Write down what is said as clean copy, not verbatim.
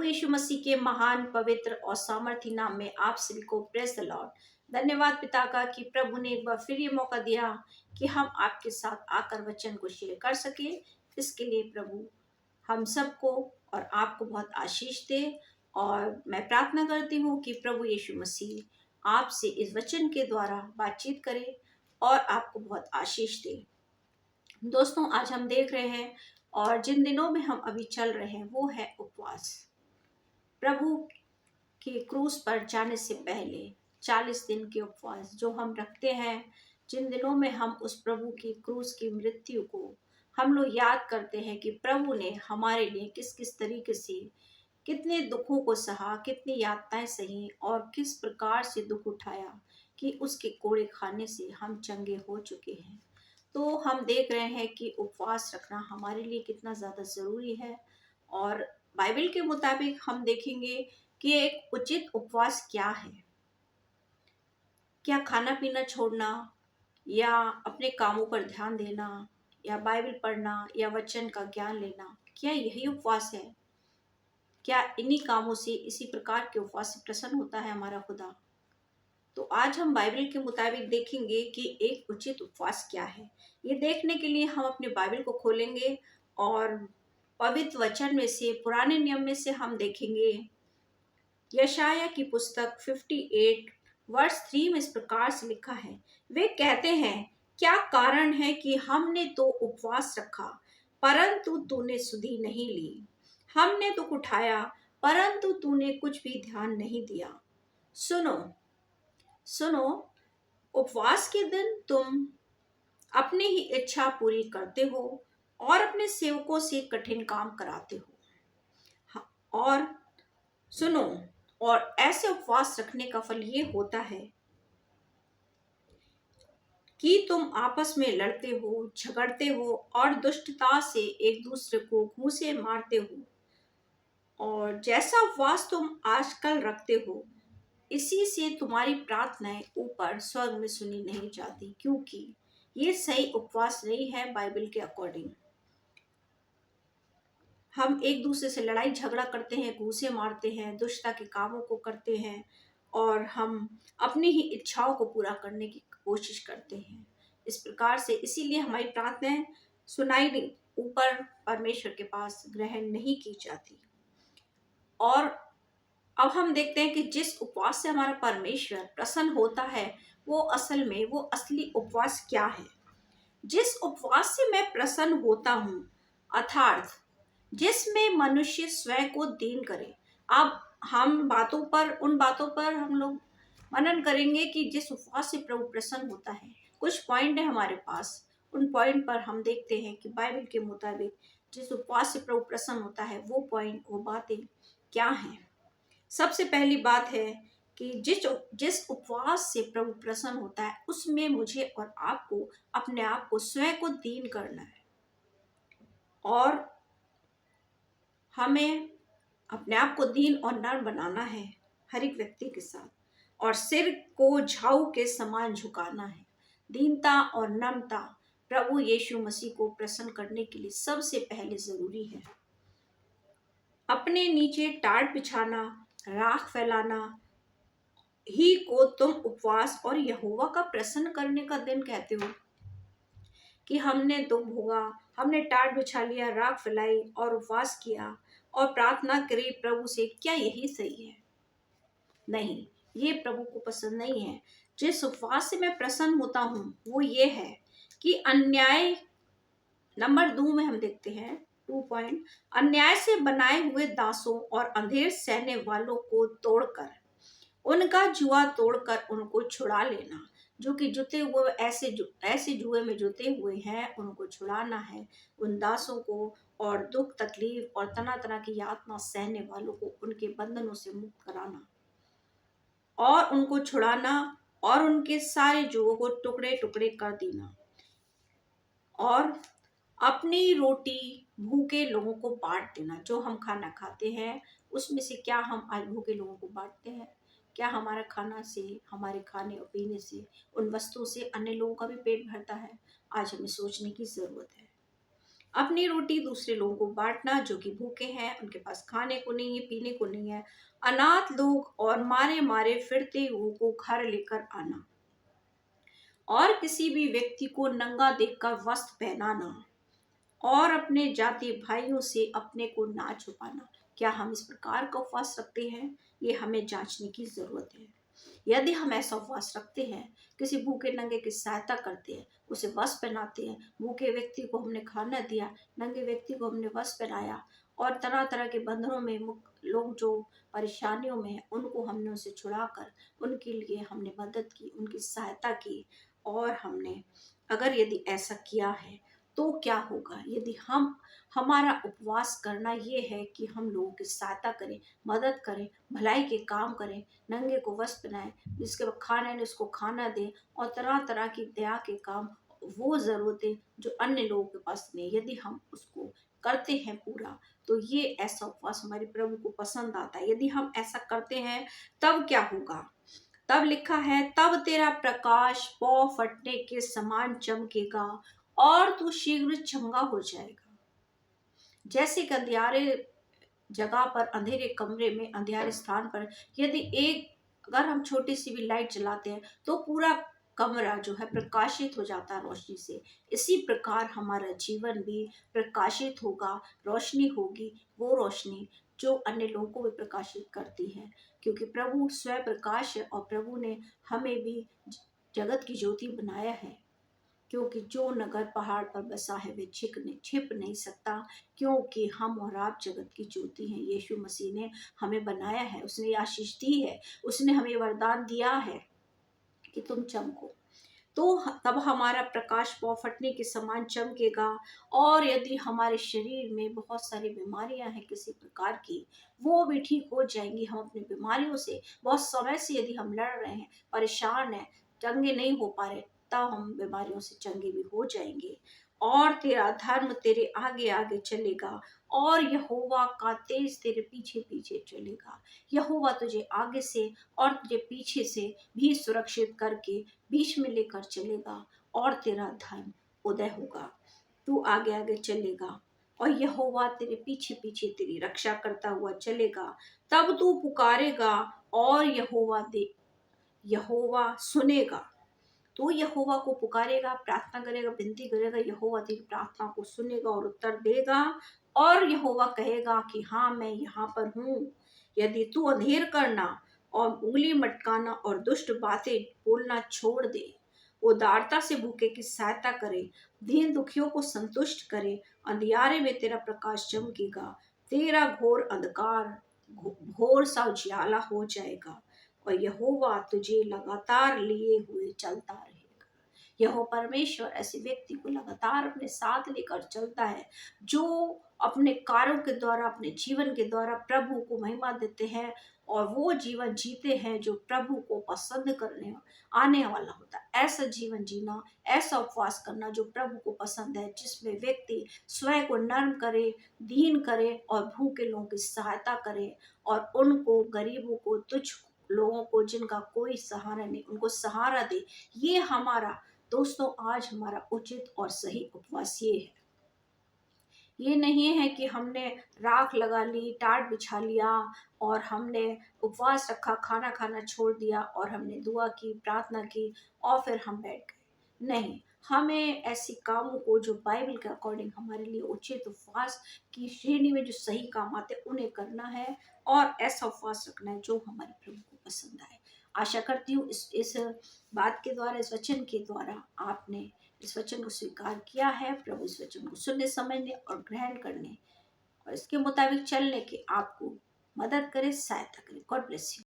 प्रभु यीशु मसीह के महान पवित्र और सामर्थी नाम में आप सभी को प्रेज द लॉर्ड। धन्यवाद पिता का कि प्रभु ने एक बार फिर ये मौका दिया कि हम आपके साथ आकर वचन को शेयर कर सके। इसके लिए प्रभु हम सबको और आपको बहुत आशीष दे। और मैं प्रार्थना करती हूँ कि प्रभु यीशु मसीह आपसे इस वचन के द्वारा बातचीत करे और आपको बहुत आशीष दे। दोस्तों, आज हम देख रहे हैं और जिन दिनों में हम अभी चल रहे हैं वो है उपवास। प्रभु के क्रूस पर जाने से पहले 40 दिन के उपवास जो हम रखते हैं, जिन दिनों में हम उस प्रभु की क्रूस की मृत्यु को हम लोग याद करते हैं कि प्रभु ने हमारे लिए किस किस तरीके से कितने दुखों को सहा, कितनी यातनाएं सही और किस प्रकार से दुख उठाया कि उसके कोड़े खाने से हम चंगे हो चुके हैं। तो हम देख रहे हैं कि उपवास रखना हमारे लिए कितना ज़्यादा ज़रूरी है। और बाइबल के मुताबिक हम देखेंगे कि एक उचित उपवास क्या है। क्या खाना पीना छोड़ना, या अपने कामों पर ध्यान देना, या बाइबल पढ़ना, या वचन का ज्ञान लेना, क्या यही उपवास है? क्या इन्हीं कामों से, इसी प्रकार के उपवास से प्रसन्न होता है हमारा खुदा? तो आज हम बाइबल के मुताबिक देखेंगे कि एक उचित उपवास क्या है। ये देखने के लिए हम अपने बाइबल को खोलेंगे और पवित्र वचन में से, पुराने नियम में से हम देखेंगे यशाया की पुस्तक 58 वर्ष 3 में इस प्रकार से लिखा है। वे कहते हैं, क्या कारण है कि हमने तो उपवास रखा परंतु तूने सुधि नहीं ली, हमने दुख उठाया परंतु तूने कुछ भी ध्यान नहीं दिया। सुनो सुनो, उपवास के दिन तुम अपनी ही इच्छा पूरी करते हो और अपने सेवकों से कठिन काम कराते हो। और सुनो, और ऐसे उपवास रखने का फल ये होता है कि तुम आपस में लड़ते हो, झगड़ते हो और दुष्टता से एक दूसरे को घूंसे मारते हो। और जैसा उपवास तुम आजकल रखते हो, इसी से तुम्हारी प्रार्थनाएं ऊपर स्वर्ग में सुनी नहीं जाती, क्योंकि ये सही उपवास नहीं है। बाइबल के अकॉर्डिंग हम एक दूसरे से लड़ाई झगड़ा करते हैं, घूंसे मारते हैं, दुष्टता के कामों को करते हैं और हम अपनी ही इच्छाओं को पूरा करने की कोशिश करते हैं। इस प्रकार से इसीलिए हमारी प्रार्थनाएं सुनाई नहीं, ऊपर परमेश्वर के पास ग्रहण नहीं की जाती। और अब हम देखते हैं कि जिस उपवास से हमारा परमेश्वर प्रसन्न होता है, वो असल में वो असली उपवास क्या है। जिस उपवास से मैं प्रसन्न होता हूँ, अर्थात जिसमें मनुष्य स्वयं को दीन करे। अब हम उन बातों पर हम लोग मनन करेंगे कि जिस उपवास से प्रभु प्रसन्न होता है। कुछ पॉइंट है हमारे पास, उन पॉइंट पर हम देखते हैं कि बाइबल के मुताबिक जिस उपवास से प्रभु प्रसन्न होता है, वो पॉइंट, वो बातें क्या हैं। सबसे पहली बात है कि जिस उपवास से प्रभु प्रसन्न होता है, उसमें मुझे और आपको अपने आप को, स्वयं को दीन करना है। और हमें अपने आप को दीन और नम्र बनाना है हर एक व्यक्ति के साथ, और सिर को झाऊ के समान झुकाना है। दीनता और नम्रता प्रभु यीशु मसीह को प्रसन्न करने के लिए सबसे पहले जरूरी है। अपने नीचे टाट बिछाना, राख फैलाना ही को तुम उपवास और यहोवा का प्रसन्न करने का दिन कहते हो। कि हमने दुख भोगा, हमने टाट बिछा लिया, राख फैलाई और उपवास किया और प्रार्थना करी प्रभु से, क्या यही सही है? नहीं, ये प्रभु को पसंद नहीं है। जिस उपवास से मैं प्रसन्न होता हूँ वो ये है कि अन्याय, नंबर 2 में हम देखते हैं 2 पॉइंट, अन्याय से बनाए हुए दासों और अंधेर सहने वालों को तोड़कर, उनका जुआ तोड़कर उनको छुड़ा लेना। जो कि जुते हुए ऐसे जुए में जुते हुए हैं, उनको छुड़ाना है उन दासों को, और दुख तकलीफ और तरह तरह की यातना सहने वालों को उनके बंधनों से मुक्त कराना और उनको छुड़ाना और उनके सारे जुओं को टुकड़े टुकड़े कर देना। और अपनी रोटी भूखे लोगों को बांट देना। जो हम खाना खाते हैं उसमें से क्या हम आज भूखे लोगों को बांटते हैं? क्या हमारा खाना से, हमारे खाने और पीने से, उन वस्तुओं से अन्य लोगों का भी पेट भरता है? आज हमें सोचने की जरूरत है। अपनी रोटी दूसरे लोगों को बांटना, जो कि भूखे हैं, उनके पास खाने को नहीं है, पीने को नहीं है, अनाथ लोग और मारे मारे फिरते हुओं को घर लेकर आना, और किसी भी व्यक्ति को नंगा देखकर वस्त्र पहनाना, और अपने जाति भाइयों से अपने को ना छुपाना। क्या हम इस प्रकार का उपवास रखते हैं? ये हमें जांचने की जरूरत है। यदि हम ऐसा उपवास रखते हैं, किसी भूखे नंगे की सहायता करते हैं, उसे वस्त्र पहनाते हैं, भूखे व्यक्ति को हमने खाना दिया, नंगे व्यक्ति को हमने वस्त्र पहनाया, और तरह तरह के बंधनों में लोग जो परेशानियों में हैं, उनको हमने उसे छुड़ाकर उनके लिए हमने मदद की, उनकी सहायता की, और हमने अगर यदि ऐसा किया है तो क्या होगा? यदि हम हमारा उपवास करना ये है कि हम लोगों की सहायता करें, मदद करें, भलाई के काम करें, नंगे को वस्त्र पहनाएं, जिसके बाद खाना नहीं उसको खाना दें, और तरह तरह की दया के काम, वो ज़रूरतें जो अन्य लोगों के पास नहीं, यदि हम उसको करते हैं पूरा, तो ये ऐसा उपवास हमारे प्रभु को पसंद आता है। यदि हम ऐसा करते हैं तब क्या होगा? तब लिखा है, तब तेरा प्रकाश पौ फटने के समान चमकेगा और तू शीघ्र चंगा हो जाएगा। जैसे कि अंधियारे जगह पर, अंधेरे कमरे में, अंधियारे स्थान पर यदि एक अगर हम छोटी सी भी लाइट जलाते हैं तो पूरा कमरा जो है प्रकाशित हो जाता है रोशनी से। इसी प्रकार हमारा जीवन भी प्रकाशित होगा, रोशनी होगी, वो रोशनी जो अन्य लोगों को भी प्रकाशित करती है, क्योंकि प्रभु स्वयं प्रकाश है, और प्रभु ने हमें भी जगत की ज्योति बनाया है। क्योंकि जो नगर पहाड़ पर बसा है वे छिप नहीं सकता, क्योंकि हम और आप जगत की ज्योति हैं। यीशु मसीह ने हमें बनाया है, उसने आशीष दी है, उसने हमें वरदान दिया है कि तुम चमको। तो तब हमारा प्रकाश पौ फटने के समान चमकेगा, और यदि हमारे शरीर में बहुत सारी बीमारियां हैं किसी प्रकार की, वो भी ठीक हो जाएंगी। हम अपनी बीमारियों से बहुत समय से यदि हम लड़ रहे हैं, परेशान हैं, चंगे नहीं हो पा रहे, तब हम बीमारियों से चंगे भी हो जाएंगे। और तेरा धर्म तेरे आगे आगे चलेगा, और यहोवा का तेज तेरे पीछे पीछे चलेगा। यहोवा तुझे आगे से और तुझे पीछे से भी सुरक्षित करके बीच में लेकर चलेगा, और तेरा धर्म उदय होगा। तू आगे आगे चलेगा, और यहोवा तेरे पीछे पीछे तेरी रक्षा करता हुआ चलेगा। तब तू पुकारेगा और यहोवा सुनेगा। तो यहोवा को पुकारेगा, प्रार्थना करेगा, विनती करेगा, यहोवा तेरी प्रार्थना को सुनेगा और उत्तर देगा। और यहोवा कहेगा कि हाँ, मैं यहाँ पर हूँ। यदि तू अंधेर करना और उंगली मटकाना और दुष्ट बातें बोलना छोड़ दे, उदारता से भूखे की सहायता करे, दीन दुखियों को संतुष्ट करे, अंधियारे में तेरा प्रकाश चमकेगा, तेरा घोर अंधकार घोर सा उजियाला हो जाएगा, और यहोवा तुझे लगातार लिए हुए चलता रहेगा। यहोवा परमेश्वर ऐसे व्यक्ति को लगातार अपने साथ लेकर चलता है, जो अपने कार्यों के द्वारा, अपने जीवन के द्वारा प्रभु को महिमा देते हैं, और वो जीवन जीते हैं जो प्रभु को पसंद करने आने वाला होता है। ऐसा जीवन जीना, ऐसा उपवास करना जो प्रभु को पसंद है, जिसमें व्यक्ति स्वयं को नर्म करे, दीन करे, और भूखे लोगों की सहायता करे, और उनको, गरीबों को, तुच्छ लोगों को, जिनका कोई सहारा नहीं, उनको सहारा दे। ये हमारा दोस्तों आज हमारा उचित और सही उपवास ये है। ये नहीं है कि हमने राख लगा ली, टाट बिछा लिया, और हमने उपवास रखा, खाना खाना छोड़ दिया, और हमने दुआ की, प्रार्थना की, और फिर हम बैठ गए। नहीं, हमें ऐसे कामों को जो बाइबल के अकॉर्डिंग हमारे लिए उचित उपवास की श्रेणी में जो सही काम आते उन्हें करना है, और ऐसा उपवास रखना है जो हमारे प्रभु को पसंद आए। आशा करती हूँ इस बात के द्वारा, इस वचन के द्वारा आपने इस वचन को स्वीकार किया है। प्रभु इस वचन को सुनने, समझने और ग्रहण करने और इसके मुताबिक चलने की आपको मदद करे, सहायता करे। God bless you.